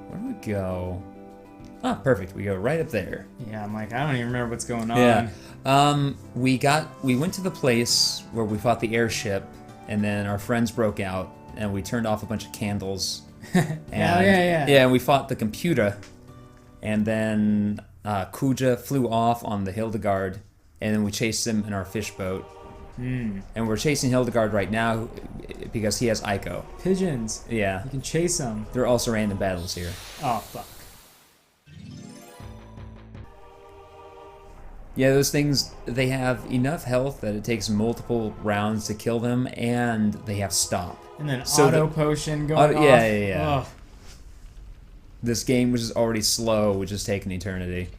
Where do we go? Ah, perfect. We go right up there. Yeah, I'm like, I don't even remember what's going on. Yeah. We went to the place where we fought the airship, and then our friends broke out, and we turned off a bunch of candles. And, yeah. Yeah, and we fought the computer, and then Kuja flew off on the Hildegard, and then we chased him in our fish boat. And we're chasing Hildegard right now because he has Ico. Pigeons. Yeah. You can chase them. There are also random battles here. Oh, fuck. Yeah, those things, they have enough health that it takes multiple rounds to kill them, and they have stop. And then auto potion going off. Yeah. Ugh. This game, which is already slow, would just take an eternity.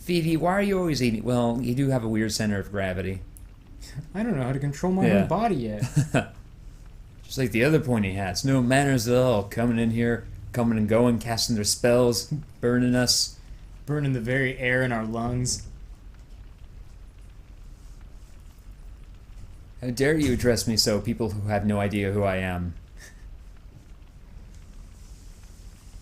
Phoebe, why are you always eating? Well, you do have a weird center of gravity. I don't know how to control my own body yet. Just like the other pointy hats. No manners at all. Coming in here, coming and going, casting their spells, burning us. Burning the very air in our lungs. How dare you address me so, people who have no idea who I am.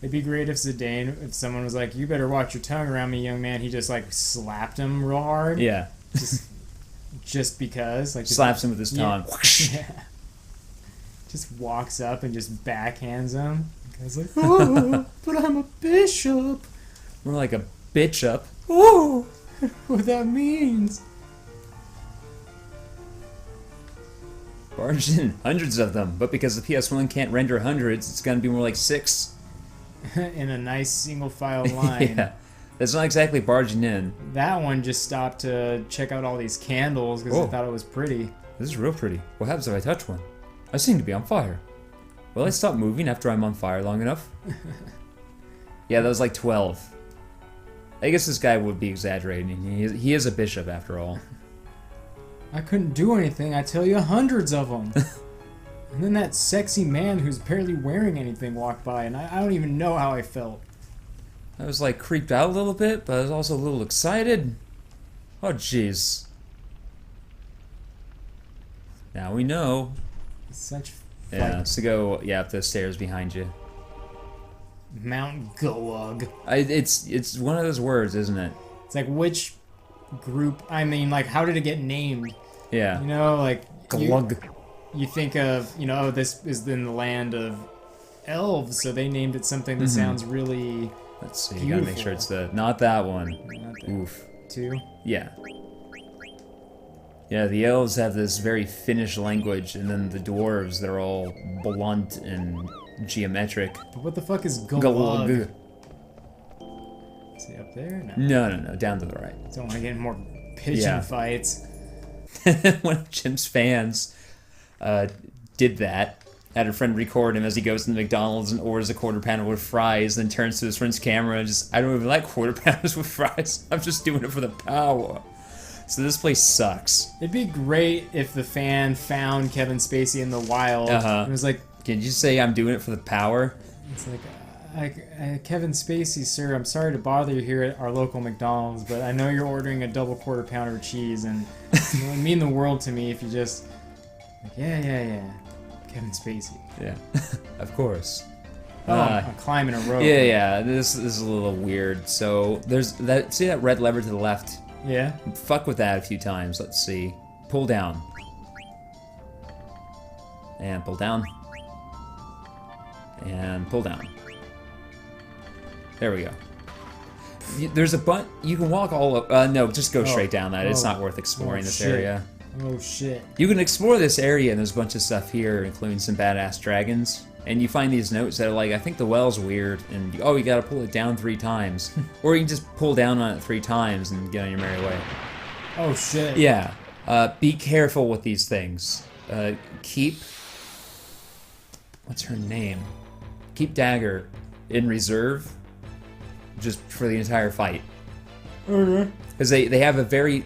It'd be great if Zidane, if someone was like, you better watch your tongue around me, young man, he just like slapped him real hard. Yeah. Just because. Like, Slaps him with his tongue. Yeah. Just walks up and just backhands him. The guy's like, oh, but I'm a bishop. More like a bitch up. Oh, what that means. Barged in hundreds of them, but because the PS1 can't render hundreds, it's gonna be more like 6. In a nice single file line. Yeah. That's not exactly barging in. That one just stopped to check out all these candles because I thought it was pretty. This is real pretty. What happens if I touch one? I seem to be on fire. Will I stop moving after I'm on fire long enough? Yeah, that was like 12. I guess this guy would be exaggerating. He is a bishop after all. I couldn't do anything, I tell you, hundreds of them. And then that sexy man who's barely wearing anything walked by, and I don't even know how I felt. I was like creeped out a little bit, but I was also a little excited. Oh, jeez. Now we know. Such Yeah, so go, up the stairs behind you. Mount Goug. It's one of those words, isn't it? It's like, which group, I mean, like, how did it get named? Yeah. You know, like, Glug. you think of, you know, this is in the land of elves, so they named it something that sounds really Let's see, beautiful. you gotta make sure it's not that one. Not that. Oof. 2. Yeah. Yeah, the elves have this very Finnish language, and then the dwarves, they're all blunt and geometric. But what the fuck is Glug? Glug. Is he up there? No. No, down to the right. Don't want to get in more pigeon fights. One of Jim's fans did that. Had a friend record him as he goes to the McDonald's and orders a quarter pounder with fries, then turns to his friend's camera and just, I don't even like quarter pounders with fries. I'm just doing it for the power. So this place sucks. It'd be great if the fan found Kevin Spacey in the wild and was like, "Can you say I'm doing it for the power?" It's like, Kevin Spacey, sir, I'm sorry to bother you here at our local McDonald's, but I know you're ordering a double quarter pounder with cheese, and it would mean the world to me if you just, like, yeah, Kevin Spacey. Yeah, of course. Oh, I'm climbing a rope. Yeah. This is a little weird. So there's that. See that red lever to the left? Yeah. Fuck with that a few times. Let's see. Pull down. And pull down. And pull down. There we go. There's a bunch. You can walk all up. No, just go straight down that. It's not worth exploring this area. Oh shit. You can explore this area, and there's a bunch of stuff here, including some badass dragons. And you find these notes that are like, I think the well's weird, and you gotta pull it down 3 times. Or you can just pull down on it 3 times and get on your merry way. Oh shit. Yeah. Be careful with these things. Keep... What's her name? Keep Dagger in reserve, just for the entire fight. Okay. Because they have a very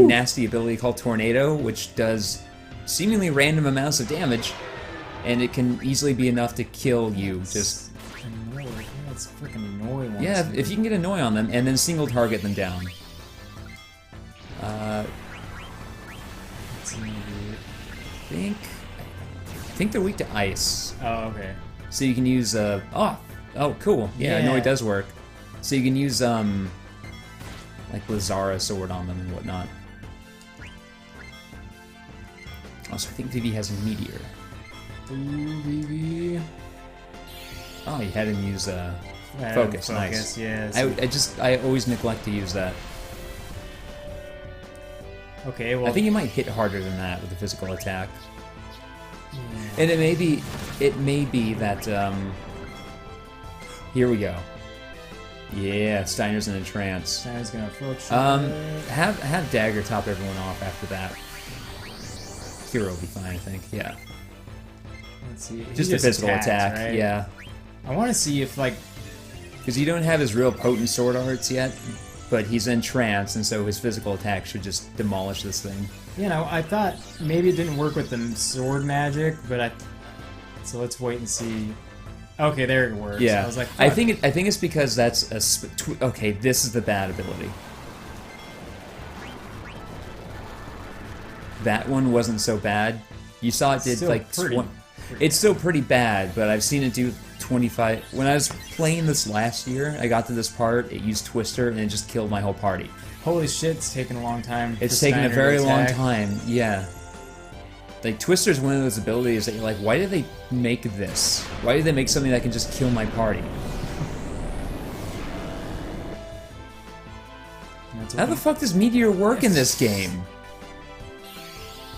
nasty ability called Tornado, which does seemingly random amounts of damage. And it can easily be enough to kill you. Just That's freaking annoying. yeah, if you can get annoy on them and then single target them down. think they're weak to ice. Oh, okay. So you can use oh, cool. Yeah, I know it does work. So you can use like Lazara sword on them and whatnot. Also, I think Vivi has a meteor. Ooh, Vivi. Oh, you had him use focus. Nice. Yes. I always neglect to use that. Okay, well, I think you might hit harder than that with a physical attack. yeah. And it may be that here we go. Yeah, Steiner's in a trance. Steiner's gonna approach. Have Dagger top everyone off after that. Hero will be fine, I think. Yeah. Let's see. He Just a physical attacks, attack. right? Yeah. I want to see if like. Because you don't have his real potent sword arts yet, but he's in trance, and so his physical attack should just demolish this thing. You know, I thought maybe it didn't work with the sword magic, but so let's wait and see. Okay, there it works. Yeah, I was like, I fuck. think it's because that's a okay. This is the bad ability. That one wasn't so bad. You saw it did Still like pretty. It's still pretty bad, but I've seen it do 25. When I was playing this last year, I got to this part. It used Twister, and it just killed my whole party. Holy shit, it's taken a long time. It's for taken a Steiner very to long attack. time. Yeah. Like, Twister's one of those abilities that you're like, why did they make this? Why did they make something that can just kill my party? That's How the fuck does Meteor work in this game?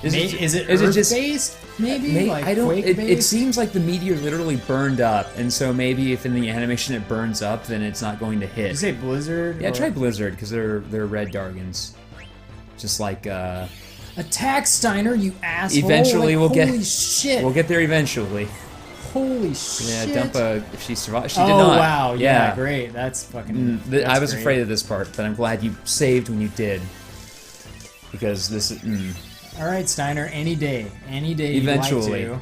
Is it Earth-based? Maybe? Like I don't. It Quake-based? seems like the meteor literally burned up, and so maybe if in the animation it burns up, then it's not going to hit. Did you say Blizzard? Yeah, or- try Blizzard because they're red Dargans. Just like Attack Steiner, you asshole! Eventually like, we'll holy shit! we'll get there eventually. Holy Yeah, shit! dump if she survived. She oh did not. wow! Yeah, great. That's fucking. I was afraid of this part, but I'm glad you saved when you did. Because this is. All right, Steiner. Any day. Eventually. You'd like to.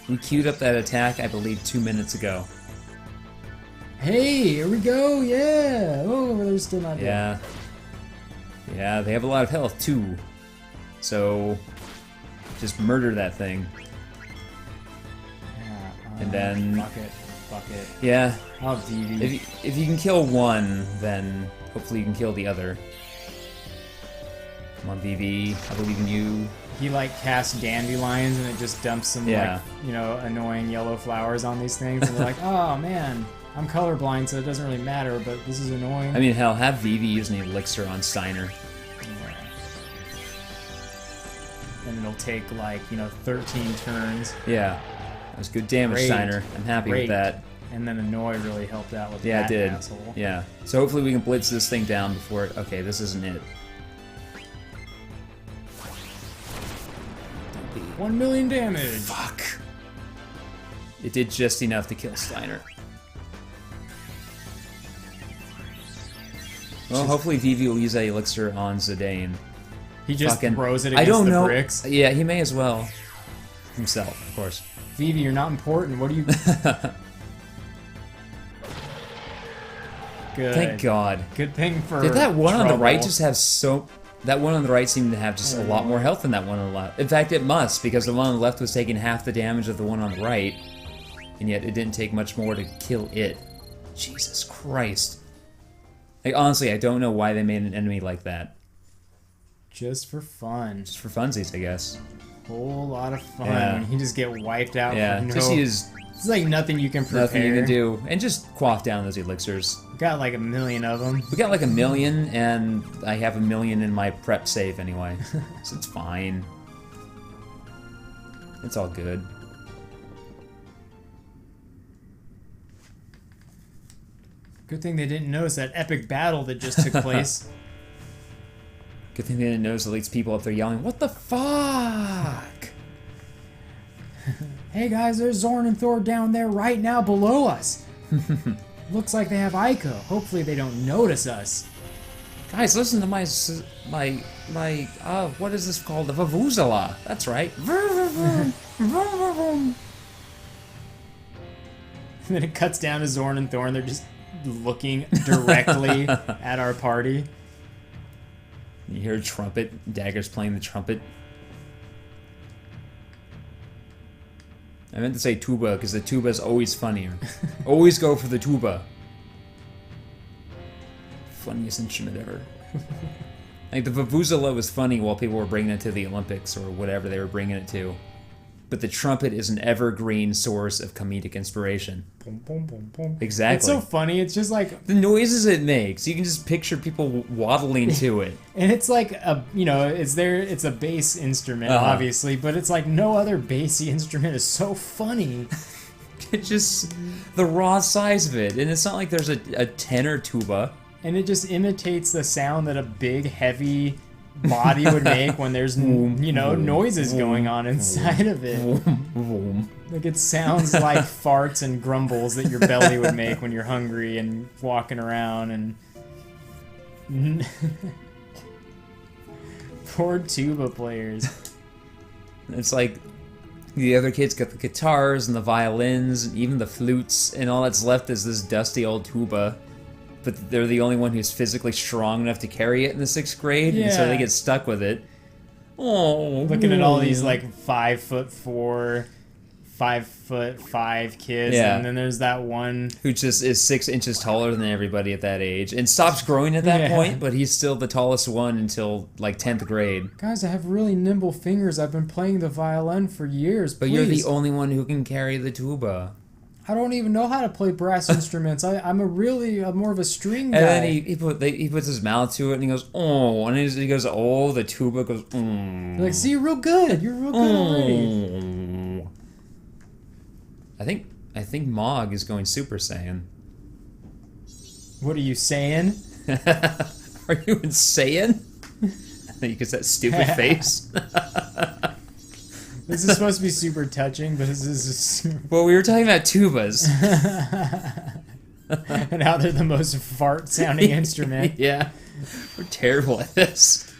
We queued up that attack, I believe, 2 minutes ago. Hey, here we go. Yeah. Oh, they're still not dead. Yeah. Yeah, they have a lot of health, too. So, just murder that thing. Yeah. And then- Fuck it. Yeah. Oh, DV. If you can kill one, then hopefully you can kill the other. Come on, BB. I believe in you. He like casts dandelions and it just dumps some Yeah. like annoying yellow flowers on these things and they're like, oh man, I'm colorblind so it doesn't really matter, but this is annoying. I mean, hell, have Vivi use an elixir on Steiner. And it'll take like 13 turns. Yeah. That was good damage, Great. Steiner. I'm happy with that. And then Annoy really helped out with Yeah, that it did. asshole. Yeah. So hopefully we can blitz this thing down before it... Okay, this isn't it. 1 million damage. Fuck. It did just enough to kill Steiner. Well, hopefully Vivi will use that elixir on Zidane. He just Fucking- throws it I against don't the know. bricks. Yeah, he may as well. Himself, of course. Vivi, you're not important. What do you... Good. Thank God. Good thing for Did that one on the right trouble. just have so... That one on the right seemed to have just a lot more health than that one on the left. In fact, it must, because the one on the left was taking half the damage of the one on the right, and yet it didn't take much more to kill it. Jesus Christ. Like, honestly, I don't know why they made an enemy like that. Just for fun. Just for funsies, I guess. Whole lot of fun. Yeah. When you just get wiped out. Yeah, for just use It's like nothing you can prepare. nothing you can do. And just quaff down those elixirs. Got like 1 million of them. We got like 1 million, and I have 1 million in my prep save anyway. So it's fine. It's all good. Good thing they didn't notice that epic battle that just took place. Good thing they didn't notice the leaks people up there yelling, "What the fuck?" Hey guys, there's Zorn and Thor down there right now below us. Looks like they have Ico. Hopefully they don't notice us. Guys, listen to my what is this called? The Vuvuzela. That's right. And then it cuts down to Zorn and Thor and they're just looking directly at our party. You hear a trumpet. Dagger's playing the trumpet. I meant to say tuba, because the tuba is always funnier. Always go for the tuba. Funniest instrument ever. Like, the vuvuzela was funny while people were bringing it to the Olympics, or whatever they were bringing it to. But the trumpet is an evergreen source of comedic inspiration. Boom, boom, boom, boom. Exactly. It's so funny. It's just like... The noises it makes. You can just picture people waddling to it. And it's like a, it's a bass instrument, obviously, but it's like no other bassy instrument is so funny. It's just the raw size of it. And it's not like there's a tenor tuba. And it just imitates the sound that a big, heavy body would make when there's, noises going on inside of it. Like, it sounds like farts and grumbles that your belly would make when you're hungry and walking around and... Poor tuba players. It's like the other kids got the guitars and the violins and even the flutes, and all that's left is this dusty old tuba. But they're the only one who's physically strong enough to carry it in the 6th grade, and so they get stuck with it. Oh, looking at all these like 5'4", 5'5" kids, and then there's that one who just is 6 inches taller than everybody at that age, and stops growing at that point. But he's still the tallest one until like 10th grade. Guys, I have really nimble fingers. I've been playing the violin for years. But you're the only one who can carry the tuba. I don't even know how to play brass instruments. I'm more of a string guy. And then he puts his mouth to it and he goes, oh, and he goes, oh, the tuba goes, Like, see, you're real good. You're real good already. I think Mog is going Super Saiyan. What are you saying? Are you insane? Because that stupid face. This is supposed to be super touching, but this is just... Well, we were talking about tubas. And how they're the most fart-sounding instrument. Yeah. We're terrible at this.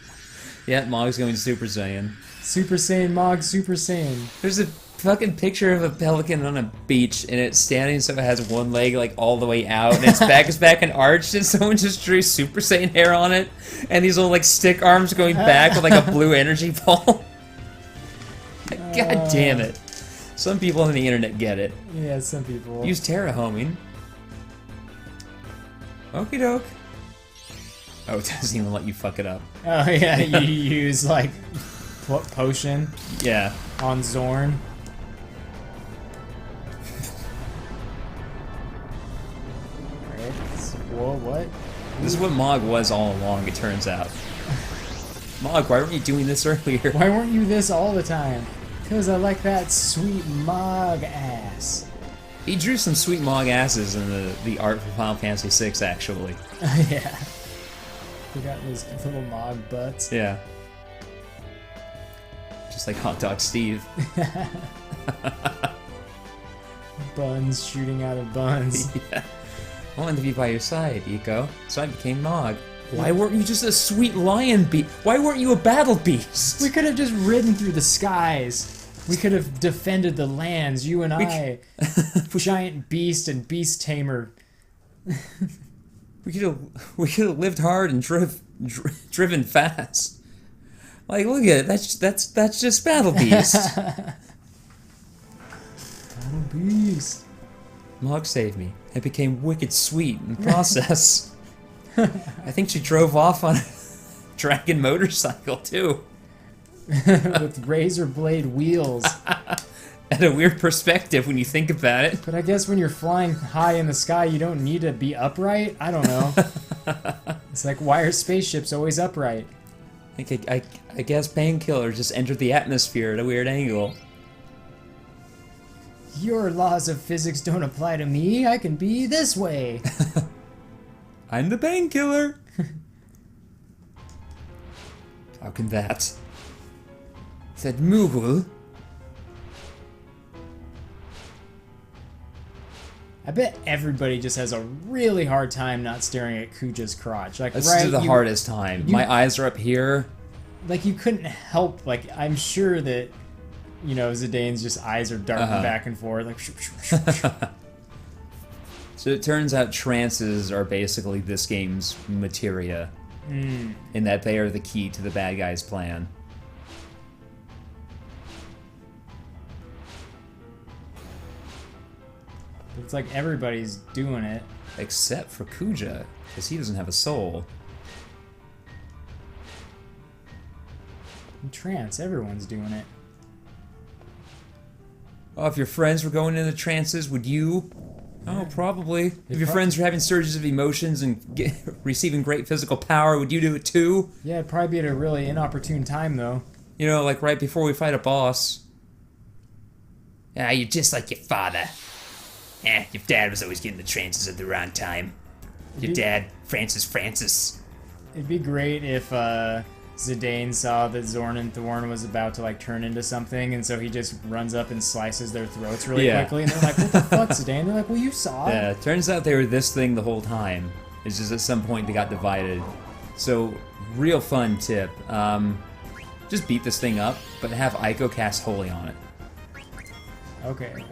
Yeah, Mog's going Super Saiyan. Super Saiyan, Mog, Super Saiyan. There's a fucking picture of a pelican on a beach, and it's standing so it has one leg, like, all the way out, and its back is back and arched, and someone just drew Super Saiyan hair on it, and these little, like, stick arms going back with, like, a blue energy ball. God damn it. Some people on the internet get it. Yeah, some people. Use terrahoming. Okie doke. Oh, it doesn't even let you fuck it up. Oh, yeah, you use, like, what, potion? Yeah. On Zorn. Alright, whoa, what? This is what Mog was all along, it turns out. Mog, why weren't you doing this earlier? Why weren't you this all the time? Because I like that sweet Mog ass. He drew some sweet Mog asses in the art for Final Fantasy VI, actually. Yeah. We got those little Mog butts. Yeah. Just like Hot Dog Steve. Buns shooting out of buns. Yeah. I wanted to be by your side, Eiko, so I became Mog. Why weren't you just a sweet lion beast? Why weren't you a battle beast? We could have just ridden through the skies. We could have defended the lands, you and I. Giant beast and beast tamer. We could have lived hard and driven fast. Like, look at it. That's just Battle Beast. Battle Beast. Mog saved me. It became wicked sweet in the process. I think she drove off on a dragon motorcycle too. With razor blade wheels. At a weird perspective when you think about it. But I guess when you're flying high in the sky, you don't need to be upright? I don't know. It's like, why are spaceships always upright? I guess painkillers just entered the atmosphere at a weird angle. Your laws of physics don't apply to me. I can be this way. I'm the painkiller. How can that? Said Moogle. I bet everybody just has a really hard time not staring at Kuja's crotch. Like, That's right, the hardest time. My eyes are up here. Like, you couldn't help, like, I'm sure that, Zidane's just eyes are darting back and forth, like, So it turns out trances are basically this game's materia. in that they are the key to the bad guy's plan. It's like everybody's doing it. Except for Kuja, because he doesn't have a soul. In trance, everyone's doing it. Oh, if your friends were going into trances, would you? Oh, probably. If your friends were having surges of emotions and receiving great physical power, would you do it too? Yeah, it'd probably be at a really inopportune time, though. You know, like right before we fight a boss. Yeah, you're just like your father. Your dad was always getting the trances at the wrong time. Your dad, Francis. It'd be great if Zidane saw that Zorn and Thorn was about to like turn into something, and so he just runs up and slices their throats really quickly, and they're like, "What the fuck, Zidane?" They're like, "Well, you saw it." Yeah, it turns out they were this thing the whole time. It's just at some point they got divided. So, real fun tip. Just beat this thing up, but have Aiko cast Holy on it. Okay.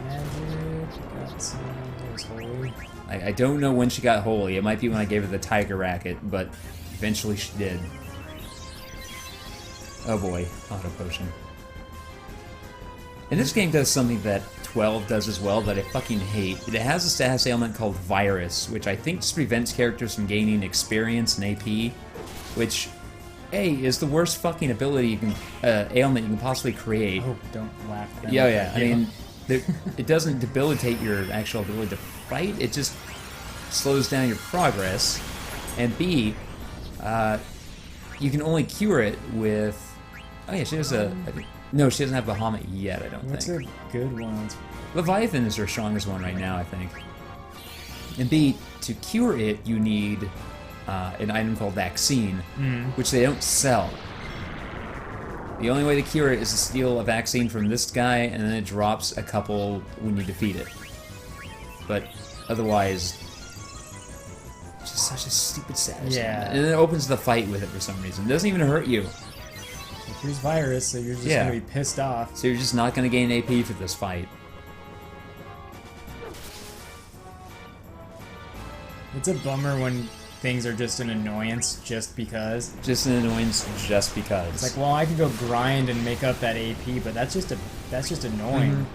Magic. Got some. There's Holy. I don't know when she got Holy. It might be when I gave her the Tiger Racket, but eventually she did. Oh boy, Auto Potion. And this game does something that 12 does as well that I fucking hate. It has a status ailment called Virus, which I think just prevents characters from gaining experience and AP, which, A, is the worst fucking ability you can, ailment you can possibly create. Oh, don't laugh. Yeah. I mean, it doesn't debilitate your actual ability to fight. It just slows down your progress. And B, you can only cure it with. Oh yeah, she has a. No, she doesn't have Bahamut yet. I don't What's think. a good one? Leviathan is her strongest one right now, I think. And B, to cure it, you need an item called Vaccine, which they don't sell. The only way to cure it is to steal a vaccine from this guy, and then it drops a couple when you defeat it. But otherwise, it's just such a stupid status. Yeah. And then it opens the fight with it for some reason. It doesn't even hurt you. Here's Virus, so you're just gonna be pissed off. So you're just not gonna gain AP for this fight. It's a bummer when things are just an annoyance just because. Just an annoyance just because. It's like, well, I can go grind and make up that AP, but that's just annoying.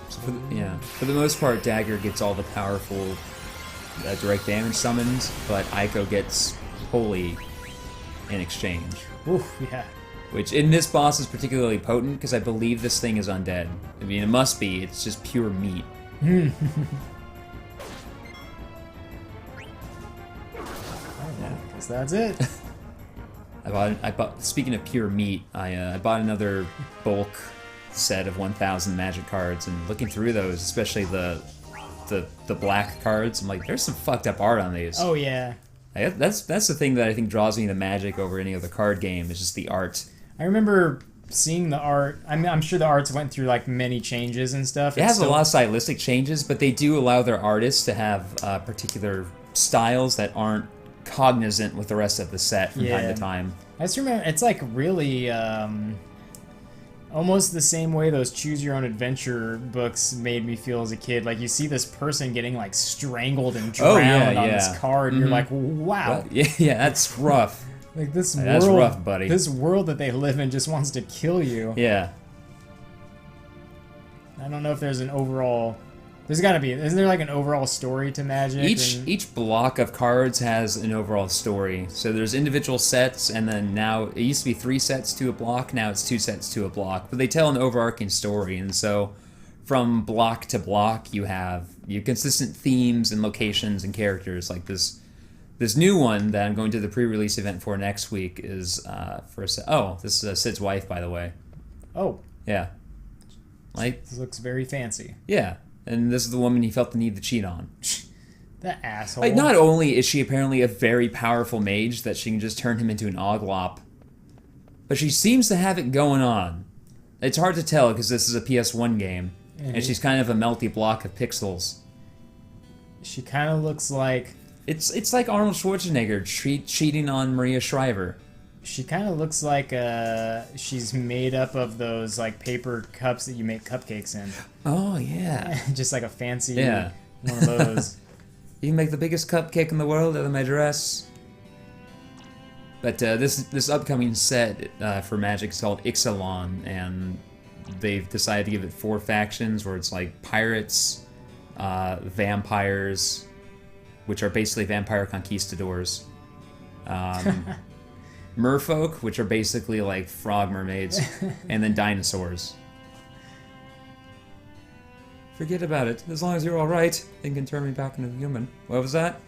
So for the most part, Dagger gets all the powerful direct damage summons, but Aiko gets Holy in exchange. Ooh, yeah. Which, in this boss, is particularly potent, because I believe this thing is undead. I mean, it must be. It's just pure meat. Yeah, guess that's it. I bought. Speaking of pure meat, I bought another bulk set of 1,000 magic cards, and looking through those, especially the black cards, I'm like, there's some fucked up art on these. Oh yeah. That's the thing that I think draws me to Magic over any other card game, is just the art. I remember seeing the art. I mean, I'm sure the arts went through like many changes and stuff. It has a lot of stylistic changes, but they do allow their artists to have particular styles that aren't cognizant with the rest of the set from time to time. I just remember it's like really almost the same way those choose your own adventure books made me feel as a kid. Like you see this person getting like strangled and drowned on this card, and you're like, wow. Well, yeah, that's rough. Like this world, that's rough, buddy. This world that they live in just wants to kill you. Yeah. I don't know if there's an overall. There's got to be. Isn't there like an overall story to Magic? Each block of cards has an overall story. So there's individual sets, and then now it used to be 3 sets to a block. Now it's 2 sets to a block. But they tell an overarching story, and so from block to block, you have consistent themes and locations and characters. Like this new one that I'm going to the pre-release event for next week is this is Sid's wife, by the way. Oh. Yeah. Like this looks very fancy. Yeah. And this is the woman he felt the need to cheat on. That asshole. Like, not only is she apparently a very powerful mage that she can just turn him into an Oglop, but she seems to have it going on. It's hard to tell because this is a PS1 game, and she's kind of a melty block of pixels. She kind of looks like... It's like Arnold Schwarzenegger cheating on Maria Shriver. She kind of looks like she's made up of those like paper cups that you make cupcakes in. Oh yeah. Just like a fancy Yeah. one of those. You can make the biggest cupcake in the world out of my dress. But this upcoming set for Magic is called Ixalan, and they've decided to give it 4 factions where it's like pirates, vampires, which are basically vampire conquistadors, merfolk, which are basically like frog mermaids, and then dinosaurs. Forget about it. As long as you're alright, they can turn me back into a human. What was that?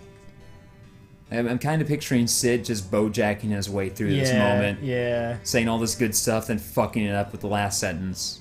I'm kind of picturing Sid just bojacking his way through this moment. Yeah. Saying all this good stuff, then fucking it up with the last sentence.